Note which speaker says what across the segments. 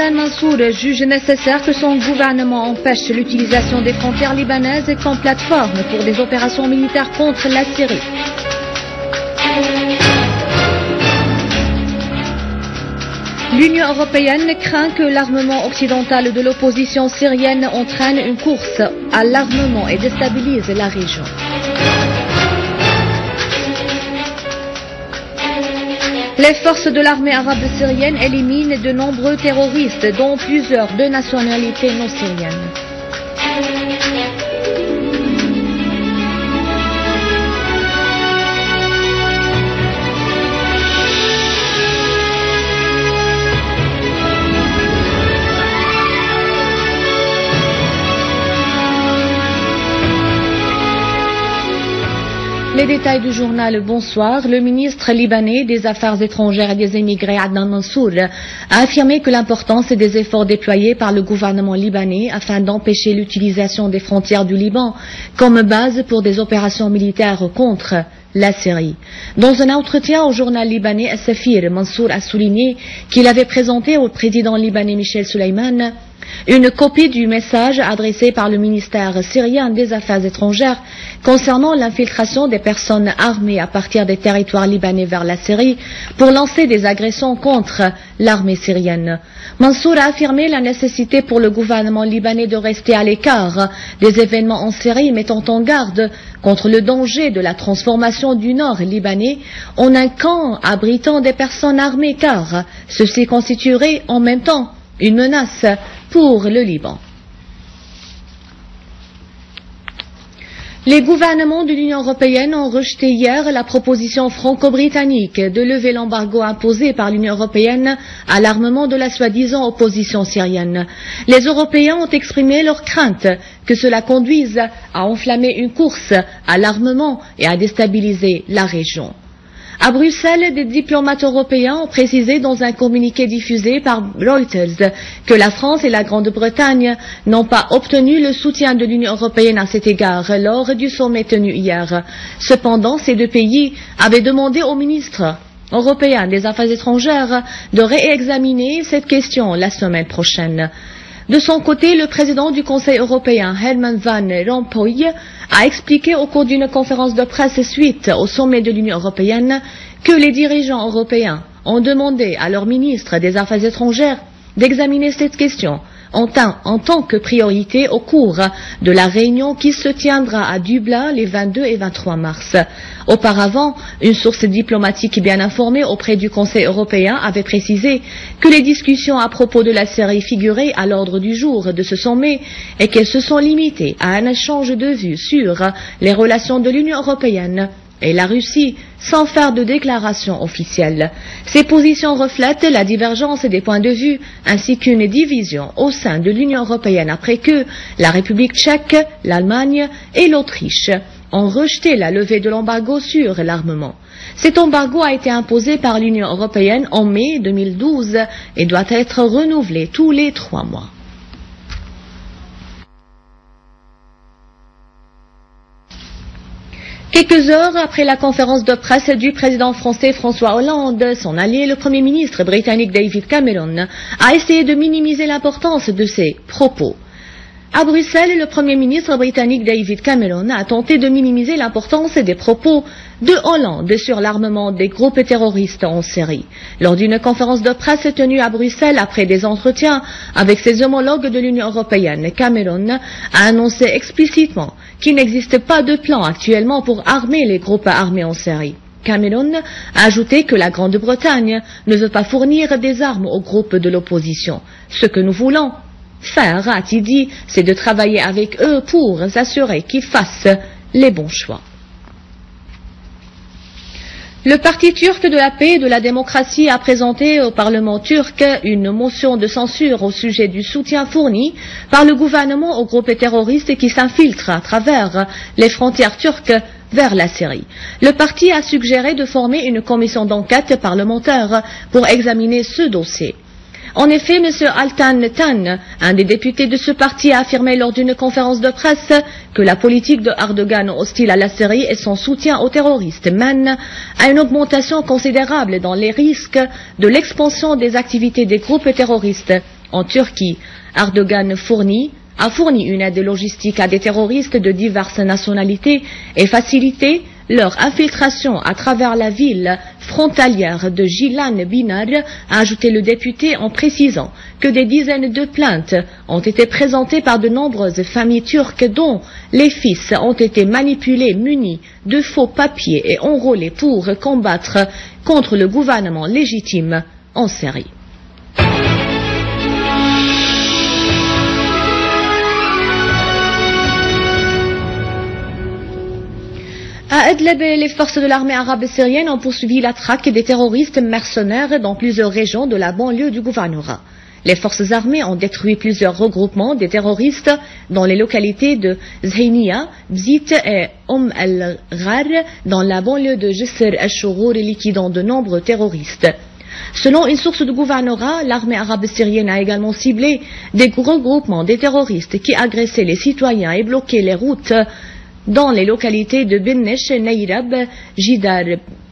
Speaker 1: Hassan Mansour juge nécessaire que son gouvernement empêche l'utilisation des frontières libanaises comme plateforme pour des opérations militaires contre la Syrie. L'Union européenne craint que l'armement occidental de l'opposition syrienne entraîne une course à l'armement et déstabilise la région. Les forces de l'armée arabe syrienne éliminent de nombreux terroristes, dont plusieurs de nationalité non syrienne. Les détails du journal, bonsoir. Le ministre libanais des Affaires étrangères et des émigrés, Adnan Mansour, a affirmé que l'importance des efforts déployés par le gouvernement libanais afin d'empêcher l'utilisation des frontières du Liban comme base pour des opérations militaires contre la Syrie. Dans un entretien au journal libanais As-Safir, Mansour a souligné qu'il avait présenté au président libanais Michel Soleiman une copie du message adressé par le ministère syrien des Affaires étrangères concernant l'infiltration des personnes armées à partir des territoires libanais vers la Syrie pour lancer des agressions contre l'armée syrienne. Mansour a affirmé la nécessité pour le gouvernement libanais de rester à l'écart des événements en Syrie, mettant en garde contre le danger de la transformation du nord libanais en un camp abritant des personnes armées, car ceci constituerait en même temps une menace pour le Liban. Les gouvernements de l'Union européenne ont rejeté hier la proposition franco-britannique de lever l'embargo imposé par l'Union européenne à l'armement de la soi-disant opposition syrienne. Les Européens ont exprimé leur crainte que cela conduise à enflammer une course à l'armement et à déstabiliser la région. À Bruxelles, des diplomates européens ont précisé dans un communiqué diffusé par Reuters que la France et la Grande-Bretagne n'ont pas obtenu le soutien de l'Union européenne à cet égard lors du sommet tenu hier. Cependant, ces deux pays avaient demandé au ministre européen des Affaires étrangères de réexaminer cette question la semaine prochaine. De son côté, le président du Conseil européen, Herman Van Rompuy, a expliqué au cours d'une conférence de presse suite au sommet de l'Union européenne que les dirigeants européens ont demandé à leur ministre des Affaires étrangères d'examiner cette question en tant que priorité au cours de la réunion qui se tiendra à Dublin les 22 et 23 mars. Auparavant, une source diplomatique bien informée auprès du Conseil européen avait précisé que les discussions à propos de la Syrie figuraient à l'ordre du jour de ce sommet et qu'elles se sont limitées à un échange de vues sur les relations de l'Union européenne et la Russie, sans faire de déclaration officielle. Ces positions reflètent la divergence des points de vue ainsi qu'une division au sein de l'Union européenne après que la République tchèque, l'Allemagne et l'Autriche ont rejeté la levée de l'embargo sur l'armement. Cet embargo a été imposé par l'Union européenne en mai 2012 et doit être renouvelé tous les 3 mois. Quelques heures après la conférence de presse du président français François Hollande, son allié, le Premier ministre britannique David Cameron, a essayé de minimiser l'importance de ses propos. À Bruxelles, le Premier ministre britannique David Cameron a tenté de minimiser l'importance des propos de Hollande sur l'armement des groupes terroristes en Syrie. Lors d'une conférence de presse tenue à Bruxelles après des entretiens avec ses homologues de l'Union européenne, Cameron a annoncé explicitement qu'il n'existe pas de plan actuellement pour armer les groupes armés en Syrie. Cameron a ajouté que la Grande-Bretagne ne veut pas fournir des armes aux groupes de l'opposition. Ce que nous voulons faire, a-t-il dit, c'est de travailler avec eux pour s'assurer qu'ils fassent les bons choix. Le Parti turc de la paix et de la démocratie a présenté au Parlement turc une motion de censure au sujet du soutien fourni par le gouvernement aux groupes terroristes qui s'infiltrent à travers les frontières turques vers la Syrie. Le parti a suggéré de former une commission d'enquête parlementaire pour examiner ce dossier. En effet, M. Altan Tan, un des députés de ce parti, a affirmé lors d'une conférence de presse que la politique de Erdogan hostile à la Syrie et son soutien aux terroristes mènent à une augmentation considérable dans les risques de l'expansion des activités des groupes terroristes en Turquie. Erdogan a fourni une aide logistique à des terroristes de diverses nationalités et facilité leur infiltration à travers la ville frontalière de Gilan Binar, a ajouté le député en précisant que des dizaines de plaintes ont été présentées par de nombreuses familles turques dont les fils ont été manipulés, munis de faux papiers et enrôlés pour combattre contre le gouvernement légitime en Syrie. À Idlib, les forces de l'armée arabe syrienne ont poursuivi la traque des terroristes mercenaires dans plusieurs régions de la banlieue du gouvernorat. Les forces armées ont détruit plusieurs regroupements des terroristes dans les localités de Zhayniya, Bzit et al-Ghar dans la banlieue de Jisr al-Shourour, liquidant de nombreux terroristes. Selon une source du gouvernorat, l'armée arabe syrienne a également ciblé des regroupements des terroristes qui agressaient les citoyens et bloquaient les routes dans les localités de Binnesh, Nayrab, Jidar,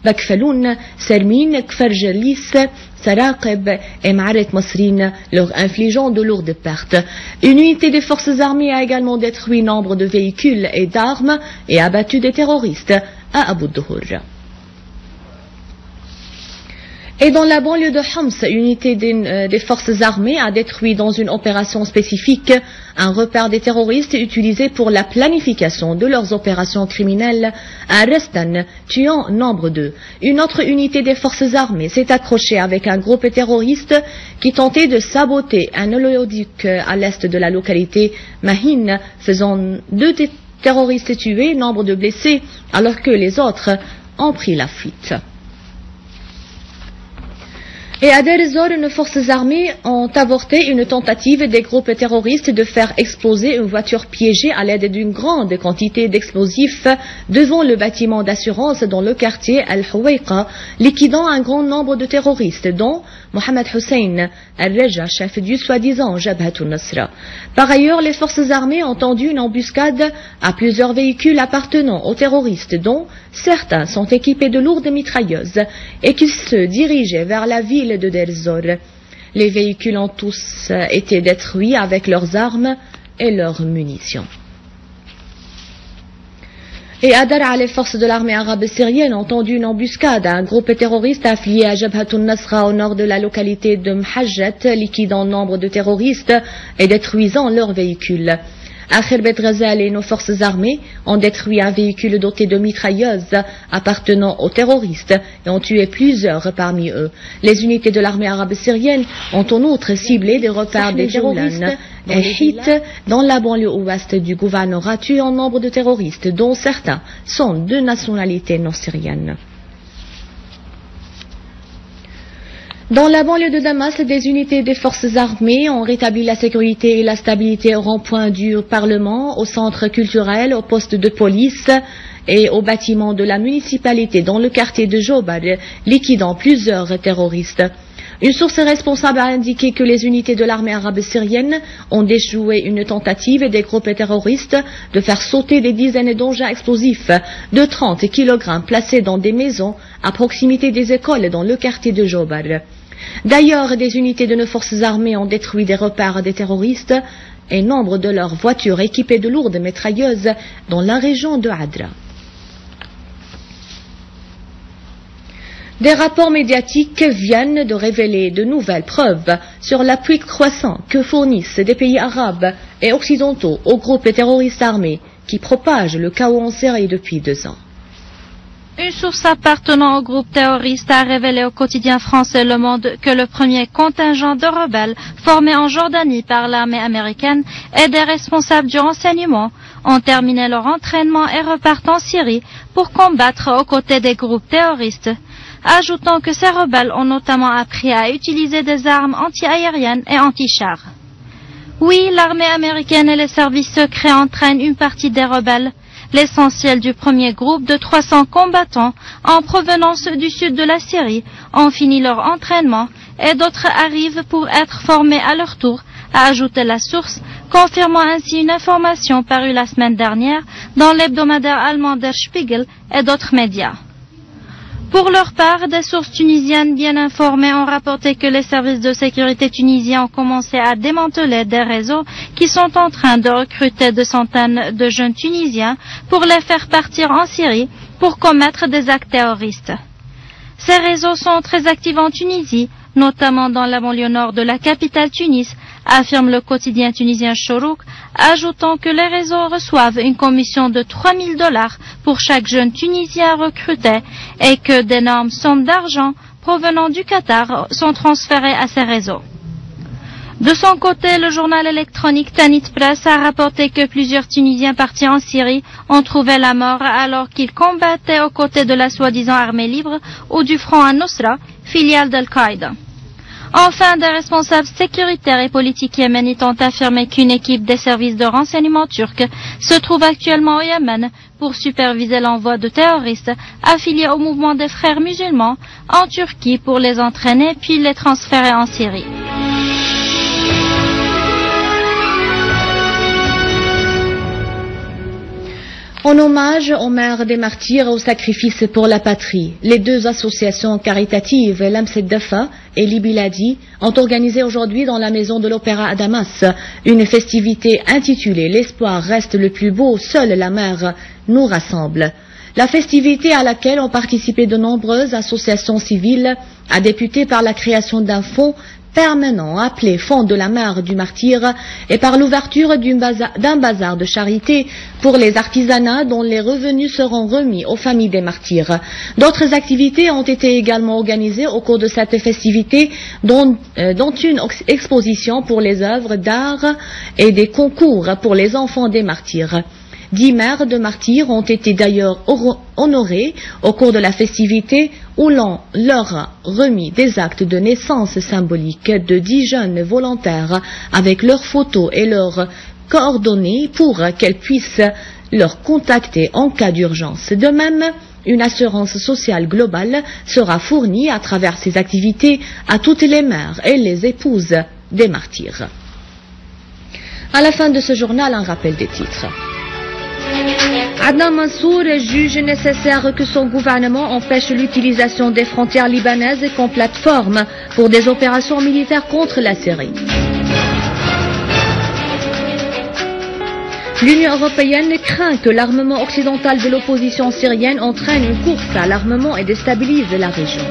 Speaker 1: Bakfaloun, Sermin, Kfarjalis, Saraqeb et Ma'aret Masrin, leur infligeant de lourdes pertes. Une unité des forces armées a également détruit nombre de véhicules et d'armes et abattu des terroristes à Abu Dhuhr. Et dans la banlieue de Homs, une unité des forces armées a détruit dans une opération spécifique un repère des terroristes utilisé pour la planification de leurs opérations criminelles à Restan, tuant nombre d'eux. Une autre unité des forces armées s'est accrochée avec un groupe terroriste qui tentait de saboter un oléoduc à l'est de la localité Mahin, faisant 2 terroristes tués, nombre de blessés, alors que les autres ont pris la fuite. Et à Deir ez-Zor, nos forces armées ont avorté une tentative des groupes terroristes de faire exploser une voiture piégée à l'aide d'une grande quantité d'explosifs devant le bâtiment d'assurance dans le quartier Al-Houaïqa, liquidant un grand nombre de terroristes, dont Mohamed Hussein al-Reja, chef du soi-disant Jabhat al-Nusra. Par ailleurs, les forces armées ont tendu une embuscade à plusieurs véhicules appartenant aux terroristes, dont certains sont équipés de lourdes mitrailleuses et qui se dirigeaient vers la ville de Deir ez-Zor. Les véhicules ont tous été détruits avec leurs armes et leurs munitions. Et à Daraa, les forces de l'armée arabe syrienne ont tendu une embuscade à un groupe terroriste affilié à Jabhat al-Nusra au nord de la localité de Mhajjat, liquidant nombre de terroristes et détruisant leurs véhicules. À Khirbet Ghazal, et nos forces armées ont détruit un véhicule doté de mitrailleuses appartenant aux terroristes et ont tué plusieurs parmi eux. Les unités de l'armée arabe syrienne ont en outre ciblé des repères des terroristes et Hit dans la banlieue ouest du gouvernorat, tuant nombre de terroristes, dont certains sont de nationalité non syrienne. Dans la banlieue de Damas, des unités des forces armées ont rétabli la sécurité et la stabilité au rond-point du Parlement, au centre culturel, au poste de police et au bâtiment de la municipalité dans le quartier de Jobar, liquidant plusieurs terroristes. Une source responsable a indiqué que les unités de l'armée arabe syrienne ont déjoué une tentative des groupes terroristes de faire sauter des dizaines d'engins explosifs de 30 kg placés dans des maisons à proximité des écoles dans le quartier de Jobar. D'ailleurs, des unités de nos forces armées ont détruit des repères des terroristes et nombre de leurs voitures équipées de lourdes mitrailleuses dans la région de Adra. Des rapports médiatiques viennent de révéler de nouvelles preuves sur l'appui croissant que fournissent des pays arabes et occidentaux aux groupes terroristes armés qui propagent le chaos en Syrie depuis 2 ans.
Speaker 2: Une source appartenant au groupe terroriste a révélé au quotidien français Le Monde que le premier contingent de rebelles formé en Jordanie par l'armée américaine et des responsables du renseignement ont terminé leur entraînement et repartent en Syrie pour combattre aux côtés des groupes terroristes, ajoutant que ces rebelles ont notamment appris à utiliser des armes anti-aériennes et anti-chars. Oui, l'armée américaine et les services secrets entraînent une partie des rebelles. L'essentiel du premier groupe de 300 combattants en provenance du sud de la Syrie ont fini leur entraînement et d'autres arrivent pour être formés à leur tour, a ajouté la source, confirmant ainsi une information parue la semaine dernière dans l'hebdomadaire allemand Der Spiegel et d'autres médias. Pour leur part, des sources tunisiennes bien informées ont rapporté que les services de sécurité tunisiens ont commencé à démanteler des réseaux qui sont en train de recruter de centaines de jeunes Tunisiens pour les faire partir en Syrie pour commettre des actes terroristes. Ces réseaux sont très actifs en Tunisie, notamment dans la banlieue nord de la capitale Tunis, affirme le quotidien tunisien Chorouk, ajoutant que les réseaux reçoivent une commission de $3 000 pour chaque jeune Tunisien recruté et que d'énormes sommes d'argent provenant du Qatar sont transférées à ces réseaux. De son côté, le journal électronique Tanit Press a rapporté que plusieurs Tunisiens partis en Syrie ont trouvé la mort alors qu'ils combattaient aux côtés de la soi-disant armée libre ou du Front Al-Nusra, filiale d'Al-Qaïda. Enfin, des responsables sécuritaires et politiques yéménites ont affirmé qu'une équipe des services de renseignement turcs se trouve actuellement au Yémen pour superviser l'envoi de terroristes affiliés au mouvement des frères musulmans en Turquie pour les entraîner puis les transférer en Syrie.
Speaker 1: En hommage aux mères des martyrs et au sacrifice pour la patrie, les deux associations caritatives, Lamsed Dafa et Libiladi, ont organisé aujourd'hui dans la maison de l'Opéra à Damas une festivité intitulée « L'espoir reste le plus beau, seule la mer nous rassemble ». La festivité à laquelle ont participé de nombreuses associations civiles a débuté par la création d'un fonds permanent appelé Fonds de la Mère du Martyr et par l'ouverture d'un bazar de charité pour les artisanats dont les revenus seront remis aux familles des martyrs. D'autres activités ont été également organisées au cours de cette festivité, dont une exposition pour les œuvres d'art et des concours pour les enfants des martyrs. 10 mères de martyrs ont été d'ailleurs honorées au cours de la festivité où l'on leur a remis des actes de naissance symboliques de 10 jeunes volontaires avec leurs photos et leurs coordonnées pour qu'elles puissent leur contacter en cas d'urgence. De même, une assurance sociale globale sera fournie à travers ces activités à toutes les mères et les épouses des martyrs. À la fin de ce journal, un rappel des titres. Adnan Mansour juge nécessaire que son gouvernement empêche l'utilisation des frontières libanaises comme plateforme pour des opérations militaires contre la Syrie. L'Union européenne craint que l'armement occidental de l'opposition syrienne entraîne une course à l'armement et déstabilise la région.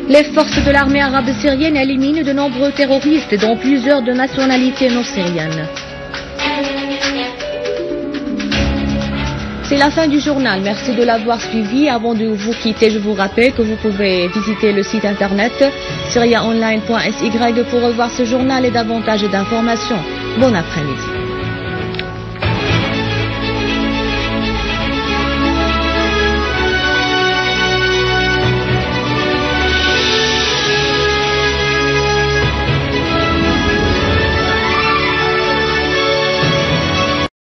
Speaker 1: Les forces de l'armée arabe syrienne éliminent de nombreux terroristes, dont plusieurs de nationalité non syrienne. C'est la fin du journal. Merci de l'avoir suivi. Avant de vous quitter, je vous rappelle que vous pouvez visiter le site internet syriaonline.sy pour revoir ce journal et davantage d'informations. Bon après-midi.